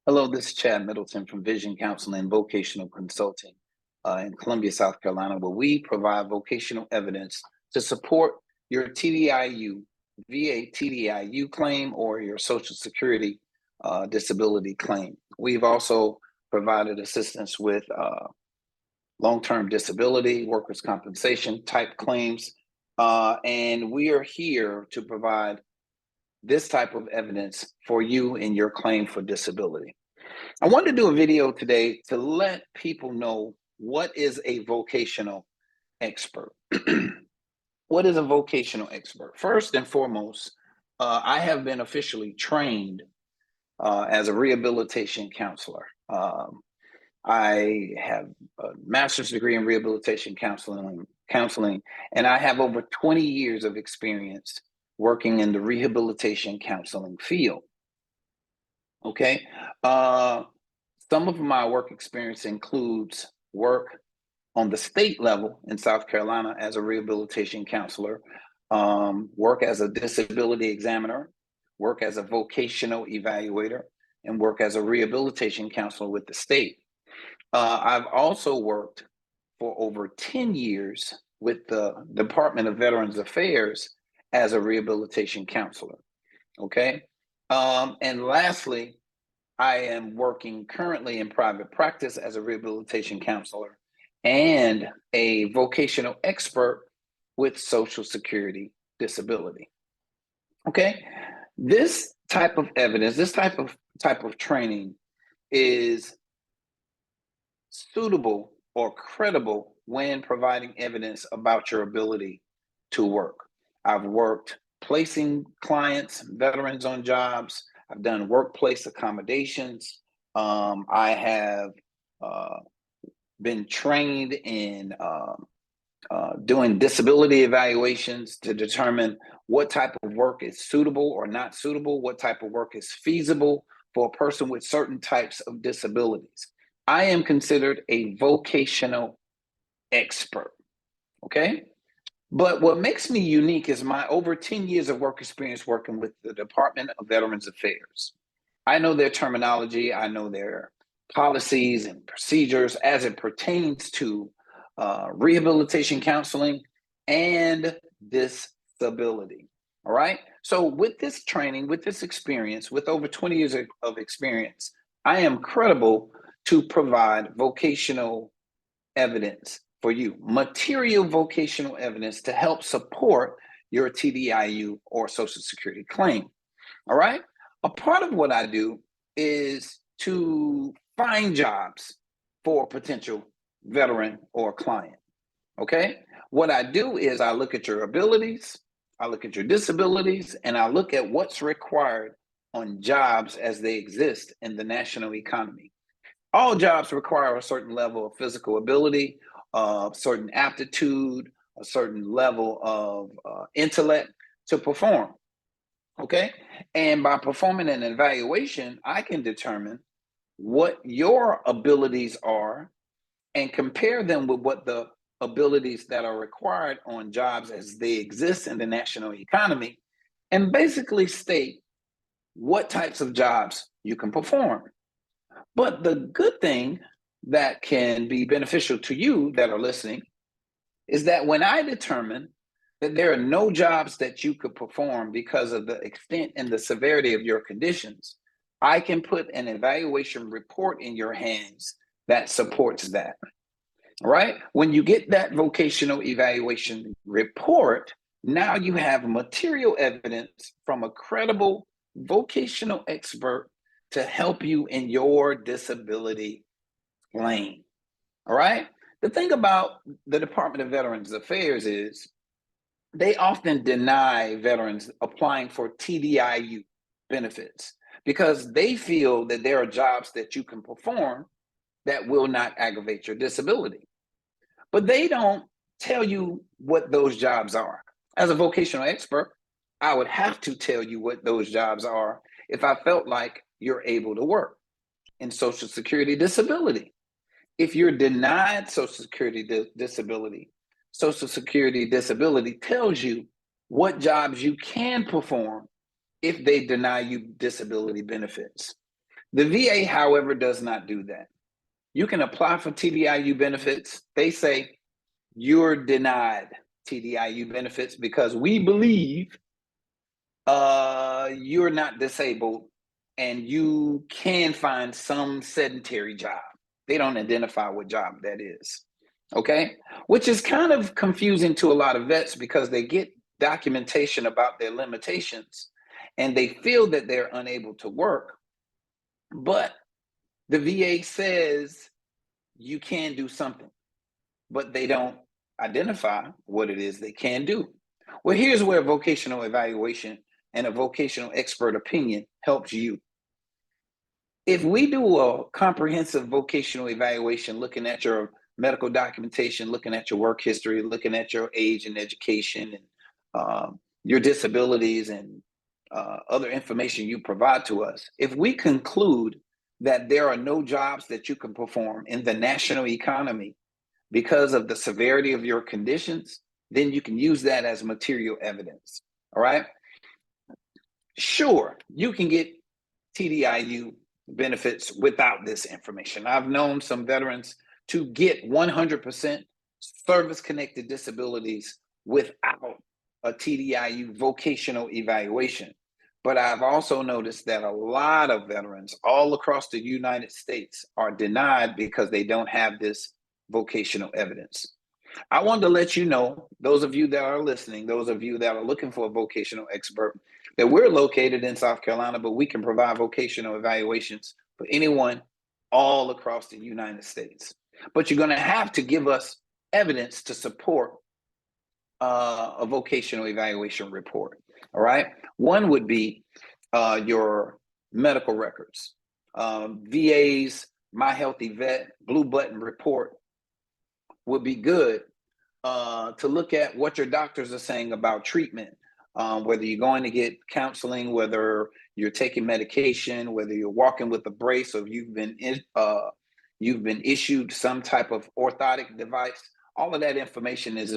Hello, this is Chad Middleton from Vision Counseling and Vocational Consulting in Columbia, South Carolina, where we provide vocational evidence to support your TDIU, VA TDIU claim or your Social Security disability claim. We've also provided assistance with long-term disability, workers' compensation type claims, and we are here to provide this type of evidence for you in your claim for disability. I wanted to do a video today to let people know what is a vocational expert. What is a vocational expert? First and foremost, I have been officially trained as a rehabilitation counselor. I have a master's degree in rehabilitation counseling, and I have over 20 years of experience working in the rehabilitation counseling field. Okay. Some of my work experience includes work on the state level in South Carolina as a rehabilitation counselor, work as a disability examiner, work as a vocational evaluator, and work as a rehabilitation counselor with the state. I've also worked for over 10 years with the Department of Veterans Affairs as a rehabilitation counselor. Okay. And lastly, I am working currently in private practice as a rehabilitation counselor and a vocational expert with Social Security disability. Okay. This type of evidence, this type of training is suitable or credible when providing evidence about your ability to work. I've worked placing clients, veterans on jobs. I've done workplace accommodations. I have been trained in doing disability evaluations to determine what type of work is suitable or not suitable, what type of work is feasible for a person with certain types of disabilities. I am considered a vocational expert, okay? But what makes me unique is my over 10 years of work experience working with the Department of Veterans Affairs. I know their terminology, I know their policies and procedures as it pertains to rehabilitation counseling and disability, all right? So with this training, with this experience, with over 20 years of experience, I am credible to provide vocational evidence for you, material vocational evidence to help support your TDIU or Social Security claim. All right. A part of what I do is to find jobs for a potential veteran or client. Okay. What I do is I look at your abilities, I look at your disabilities, and I look at what's required on jobs as they exist in the national economy. All jobs require a certain level of physical ability, certain aptitude, a certain level of intellect to perform. Okay. And by performing an evaluation, I can determine what your abilities are and compare them with what the abilities that are required on jobs as they exist in the national economy, and basically state what types of jobs you can perform. But the good thing that can be beneficial to you that are listening is that when I determine that there are no jobs that you could perform because of the extent and the severity of your conditions, I can put an evaluation report in your hands that supports that. Right? When you get that vocational evaluation report, now you have material evidence from a credible vocational expert to help you in your disability claim. All right? The thing about the Department of Veterans Affairs is they often deny veterans applying for TDIU benefits because they feel that there are jobs that you can perform that will not aggravate your disability. But they don't tell you what those jobs are. As a vocational expert, I would have to tell you what those jobs are if I felt like you're able to work. In Social Security disability, if you're denied Social Security disability, Social Security disability tells you what jobs you can perform if they deny you disability benefits. The VA, however, does not do that. You can apply for TDIU benefits. They say you're denied TDIU benefits because we believe you're not disabled and you can find some sedentary job. They don't identify what job that is. Okay, which is kind of confusing to a lot of vets because they get documentation about their limitations and they feel that they're unable to work, but the VA says you can do something, but they don't identify what it is they can do. Well, here's where vocational evaluation and a vocational expert opinion helps you. If we do a comprehensive vocational evaluation, looking at your medical documentation, looking at your work history, looking at your age and education, and your disabilities and other information you provide to us, if we conclude that there are no jobs that you can perform in the national economy because of the severity of your conditions, then you can use that as material evidence. All right. Sure, you can get TDIU benefits without this information. I've known some veterans to get 100% service-connected disabilities without a TDIU vocational evaluation. But I've also noticed that a lot of veterans all across the United States are denied because they don't have this vocational evidence. I wanted to let you know, those of you that are listening, those of you that are looking for a vocational expert, that we're located in South Carolina, but we can provide vocational evaluations for anyone all across the United States. But you're going to have to give us evidence to support a vocational evaluation report. All right. One would be your medical records. VA's My Healthy Vet Blue Button report would be good to look at what your doctors are saying about treatment, whether you're going to get counseling, whether you're taking medication, whether you're walking with a brace, or you've been issued some type of orthotic device. All of that information is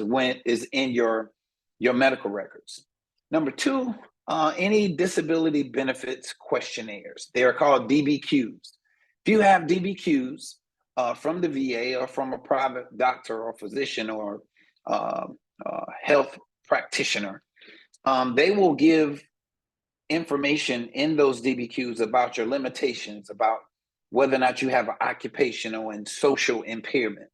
in your medical records. Number two, any disability benefits questionnaires. They are called DBQs. If you have DBQs from the VA or from a private doctor or physician or health practitioner, they will give information in those DBQs about your limitations, about whether or not you have an occupational and social impairment.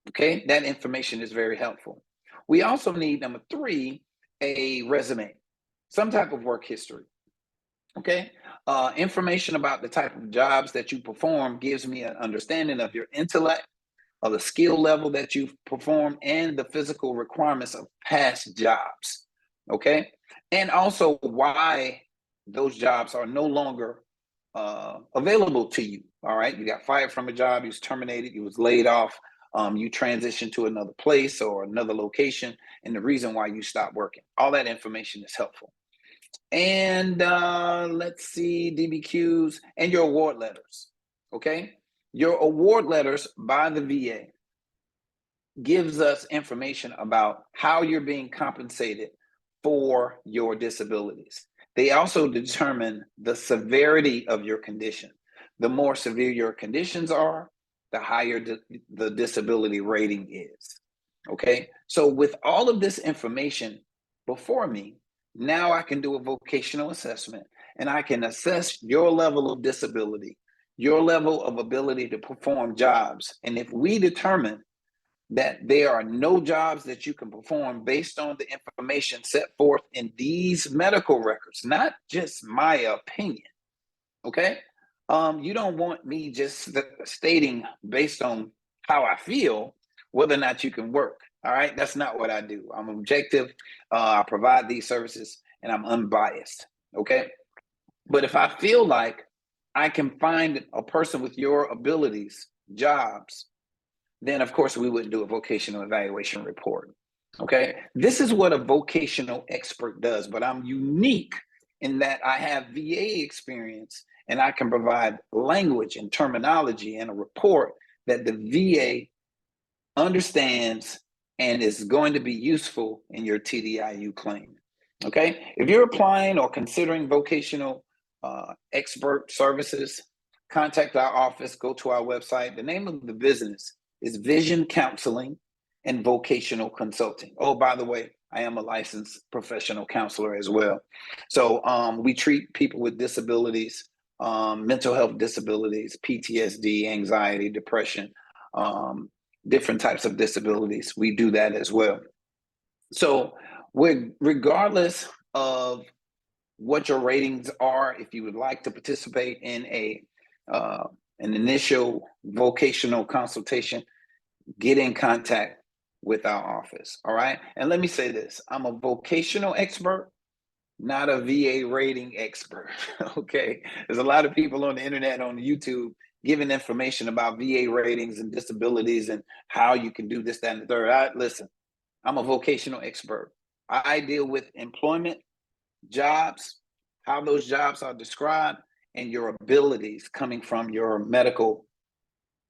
Okay, that information is very helpful. We also need, number three, a resume, some type of work history. Okay, information about the type of jobs that you perform gives me an understanding of your intellect, of the skill level that you've performed, and the physical requirements of past jobs. Okay, and also why those jobs are no longer available to you. All right, you got fired from a job, you was terminated, you was laid off, you transitioned to another place or another location, and the reason why you stopped working. All that information is helpful. And let's see, DBQs and your award letters. Okay, your award letters by the VA gives us information about how you're being compensated for your disabilities. They also determine the severity of your condition. The more severe your conditions are, the higher the disability rating is. Okay, so with all of this information before me, now I can do a vocational assessment and I can assess your level of disability, your level of ability to perform jobs. And if we determine that there are no jobs that you can perform based on the information set forth in these medical records, not just my opinion, okay? You don't want me just stating based on how I feel whether or not you can work, all right? That's not what I do. I'm objective, I provide these services, and I'm unbiased, okay? But if I feel like I can find a person with your abilities, jobs, then of course we wouldn't do a vocational evaluation report. Okay, this is what a vocational expert does, but I'm unique in that I have VA experience and I can provide language and terminology and a report that the VA understands and is going to be useful in your TDIU claim. Okay, if you're applying or considering vocational expert services, contact our office, go to our website. The name of the business is Vision Counseling and Vocational Consulting. Oh, by the way, I am a licensed professional counselor as well. So we treat people with disabilities, mental health disabilities, PTSD, anxiety, depression, different types of disabilities. We do that as well. So regardless of what your ratings are, if you would like to participate in an initial vocational consultation, get in contact with our office. All right. And let me say this, I'm a vocational expert, not a VA rating expert. Okay. There's a lot of people on the internet, on YouTube, giving information about VA ratings and disabilities and how you can do this, that, and the third. Listen, I'm a vocational expert. I deal with employment, jobs, how those jobs are described, and your abilities coming from your medical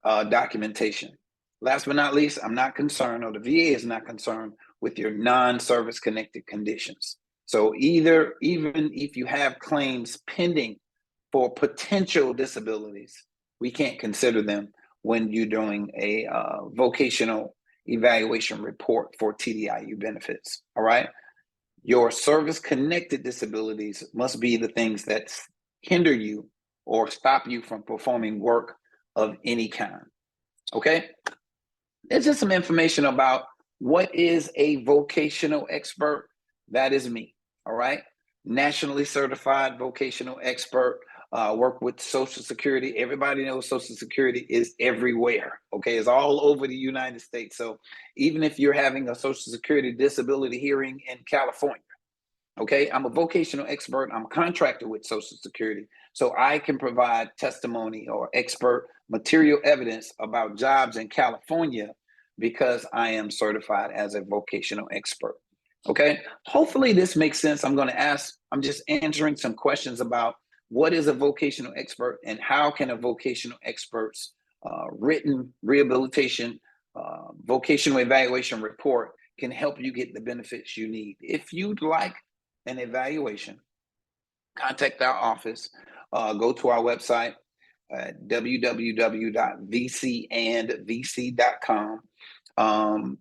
documentation. Last but not least, I'm not concerned, or the VA is not concerned, with your non-service connected conditions. So even if you have claims pending for potential disabilities, we can't consider them when you're doing a vocational evaluation report for TDIU benefits. All right. Your service connected disabilities must be the things that hinder you or stop you from performing work of any kind. Okay. There's just some information about what is a vocational expert. That is me. All right. Nationally certified vocational expert. Work with Social Security. Everybody knows Social Security is everywhere. Okay. It's all over the United States. So even if you're having a Social Security disability hearing in California, okay, I'm a vocational expert. I'm contracted with Social Security. So I can provide testimony or expert material evidence about jobs in California because I am certified as a vocational expert. Okay, hopefully this makes sense. I'm just answering some questions about what is a vocational expert and how can a vocational expert's written rehabilitation, vocational evaluation report can help you get the benefits you need. If you'd like an evaluation, contact our office, go to our website at www.vcandvc.com.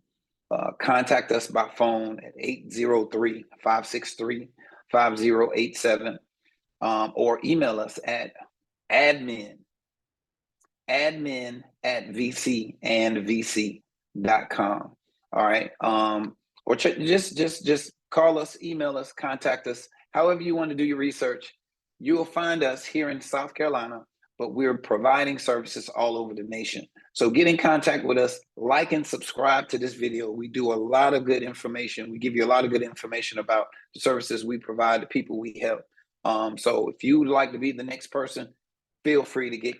Contact us by phone at 803-563-5087, or email us at admin at vcandvc.com. All right. Or just call us, email us, contact us, however you want to do your research. You will find us here in South Carolina, but we're providing services all over the nation. So get in contact with us, like and subscribe to this video. We do a lot of good information. We give you a lot of good information about the services we provide, the people we help. So if you would like to be the next person, feel free to get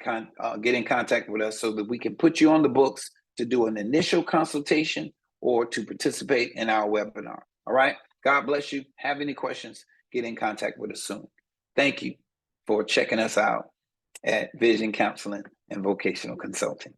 in contact with us so that we can put you on the books to do an initial consultation or to participate in our webinar. All right. God bless you. Have any questions, get in contact with us soon. Thank you for checking us out at Vision Counseling and Vocational Consulting.